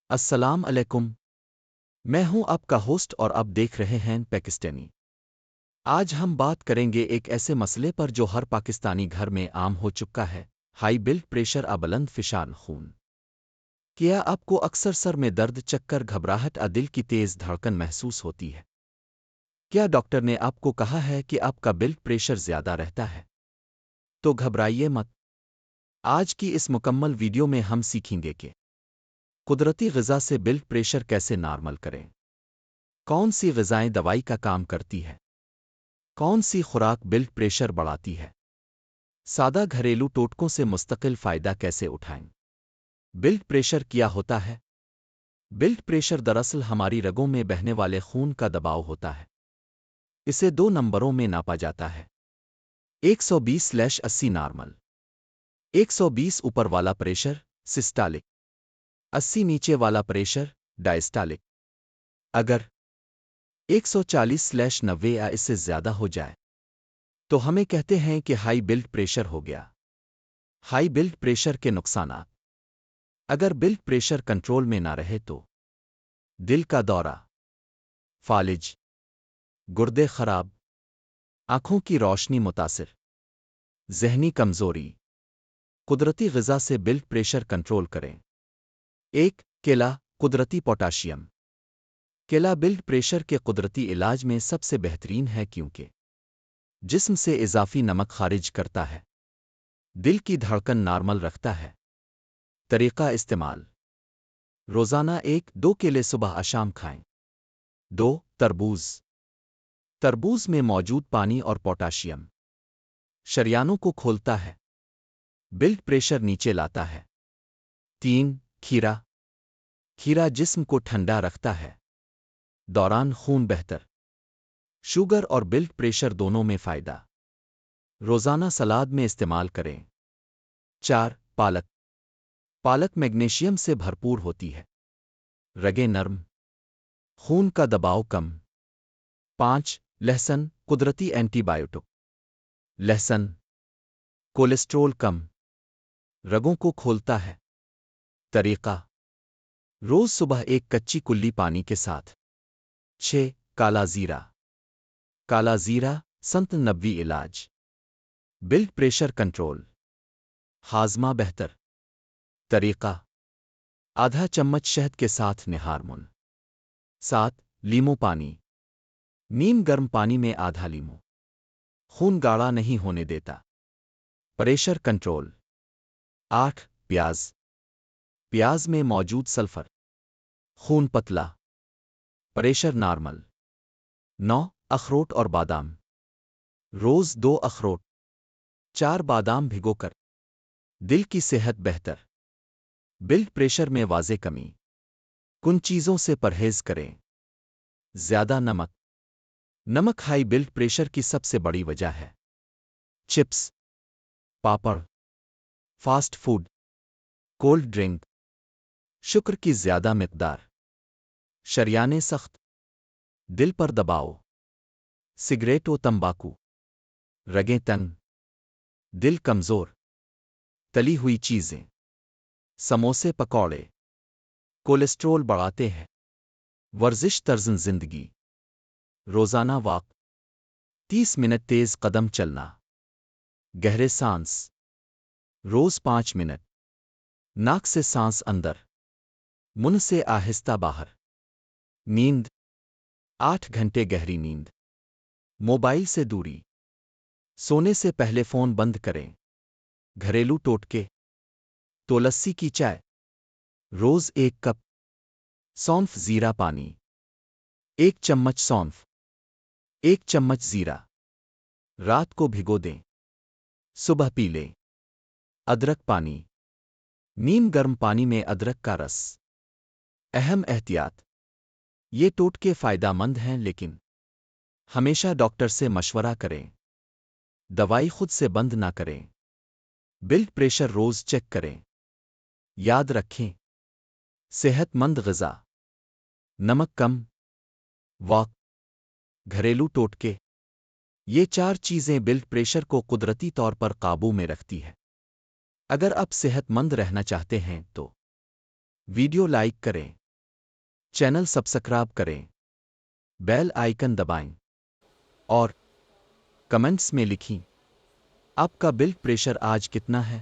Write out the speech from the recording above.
السلام علیکم، میں ہوں آپ کا ہوسٹ اور آپ دیکھ رہے ہیں پاکستانی۔ آج ہم بات کریں گے ایک ایسے مسئلے پر جو ہر پاکستانی گھر میں عام ہو چکا ہے: ہائی بلڈ پریشر، بلند فشار خون۔ کیا آپ کو اکثر سر میں درد، چکر، گھبراہٹ، دل کی تیز دھڑکن محسوس ہوتی ہے؟ کیا ڈاکٹر نے آپ کو کہا ہے کہ آپ کا بلڈ پریشر زیادہ رہتا ہے؟ تو گھبرائیے مت۔ آج کی اس مکمل ویڈیو میں ہم سیکھیں گے کہ قدرتی غذا سے بلڈ پریشر کیسے نارمل کریں، کون سی غذائیں دوائی کا کام کرتی ہے، کون سی خوراک بلڈ پریشر بڑھاتی ہے، سادہ گھریلو ٹوٹکوں سے مستقل فائدہ کیسے اٹھائیں۔ بلڈ پریشر کیا ہوتا ہے؟ بلڈ پریشر دراصل ہماری رگوں میں بہنے والے خون کا دباؤ ہوتا ہے۔ اسے دو نمبروں میں ناپا جاتا ہے: 120/80 نارمل، 120 اوپر والا پریشر سسٹالک، 80 نیچے والا پریشر ڈائسٹالک۔ اگر 140/90 یا اس سے زیادہ ہو جائے تو ہمیں کہتے ہیں کہ ہائی بلڈ پریشر ہو گیا۔ ہائی بلڈ پریشر کے نقصانات: اگر بلڈ پریشر کنٹرول میں نہ رہے تو دل کا دورہ، فالج، گردے خراب، آنکھوں کی روشنی متاثر، ذہنی کمزوری۔ قدرتی غذا سے بلڈ پریشر کنٹرول کریں۔ 1. کیلا، قدرتی پوٹاشیم۔ کیلا بلڈ پریشر کے قدرتی علاج میں سب سے بہترین ہے کیونکہ جسم سے اضافی نمک خارج کرتا ہے، دل کی دھڑکن نارمل رکھتا ہے۔ طریقہ استعمال: روزانہ 1-2 کیلے صبح شام کھائیں۔ 2. تربوز۔ تربوز میں موجود پانی اور پوٹاشیم شریانوں کو کھولتا ہے، بلڈ پریشر نیچے لاتا ہے۔ 3. کھیرا۔ کھیرا جسم کو ٹھنڈا رکھتا ہے، دوران خون بہتر، شوگر اور بلڈ پریشر دونوں میں فائدہ۔ روزانہ سلاد میں استعمال کریں۔ 4. پالک۔ پالک میگنیشیم سے بھرپور ہوتی ہے، رگیں نرم، خون کا دباؤ کم۔ 5. لہسن، قدرتی اینٹی بایوٹک۔ لہسن کولیسٹرول کم، رگوں کو کھولتا ہے۔ طریقہ: روز صبح 1 کچی کلی پانی کے ساتھ۔ 6. کالا زیرہ۔ کالا زیرہ سنت نبوی علاج، بلڈ پریشر کنٹرول، ہاضمہ بہتر۔ طریقہ: آدھا چمچ شہد کے ساتھ نہار۔ 7. لیمو پانی۔ نیم گرم پانی میں آدھا لیمو، خون گاڑھا نہیں ہونے دیتا، پریشر کنٹرول۔ 8. پیاز۔ پیاز میں موجود سلفر خون پتلا، پریشر نارمل۔ 9. اخروٹ اور بادام۔ روز 2 اخروٹ، 4 بادام بھگو کر، دل کی صحت بہتر، بلڈ پریشر میں واضح کمی۔ کن چیزوں سے پرہیز کریں: زیادہ نمک۔ نمک ہائی بلڈ پریشر کی سب سے بڑی وجہ ہے۔ چپس، پاپڑ، فاسٹ فوڈ، کولڈ ڈرنک، شکر کی زیادہ مقدار، شریانے سخت، دل پر دباؤ، سگریٹ و تمباکو، رگیں تنگ، دل کمزور، تلی ہوئی چیزیں، سموسے پکوڑے، کولیسٹرول بڑھاتے ہیں۔ ورزش طرز زندگی: روزانہ واک، 30 منٹ تیز قدم چلنا، گہرے سانس، روز 5 منٹ، ناک سے سانس اندر، منہ سے آہستہ باہر۔ نیند: 8 گھنٹے گہری نیند، موبائل سے دوری، سونے سے پہلے فون بند کریں۔ گھریلو ٹوٹکے: تلسی کی چائے، روز 1 کپ، سونف زیرہ پانی، 1 چمچ سونف، 1 چمچ زیرہ، رات کو بھگو دیں، صبح پی لیں۔ ادرک پانی، نیم گرم پانی میں ادرک کا رس۔ اہم احتیاط: یہ ٹوٹکے فائدہ مند ہیں لیکن ہمیشہ ڈاکٹر سے مشورہ کریں، دوائی خود سے بند نہ کریں۔ بلڈ پریشر روز چیک کریں۔ یاد رکھیں: صحت مند غذا، نمک کم، واک، گھریلو ٹوٹکے، یہ 4 چیزیں بلڈ پریشر کو قدرتی طور پر قابو میں رکھتی ہے۔ اگر آپ صحت مند رہنا چاہتے ہیں تو ویڈیو لائک کریں، چینل سبسکرائب کریں، بیل آئیکن دبائیں اور کمنٹس میں لکھیں آپ کا بلڈ پریشر آج کتنا ہے۔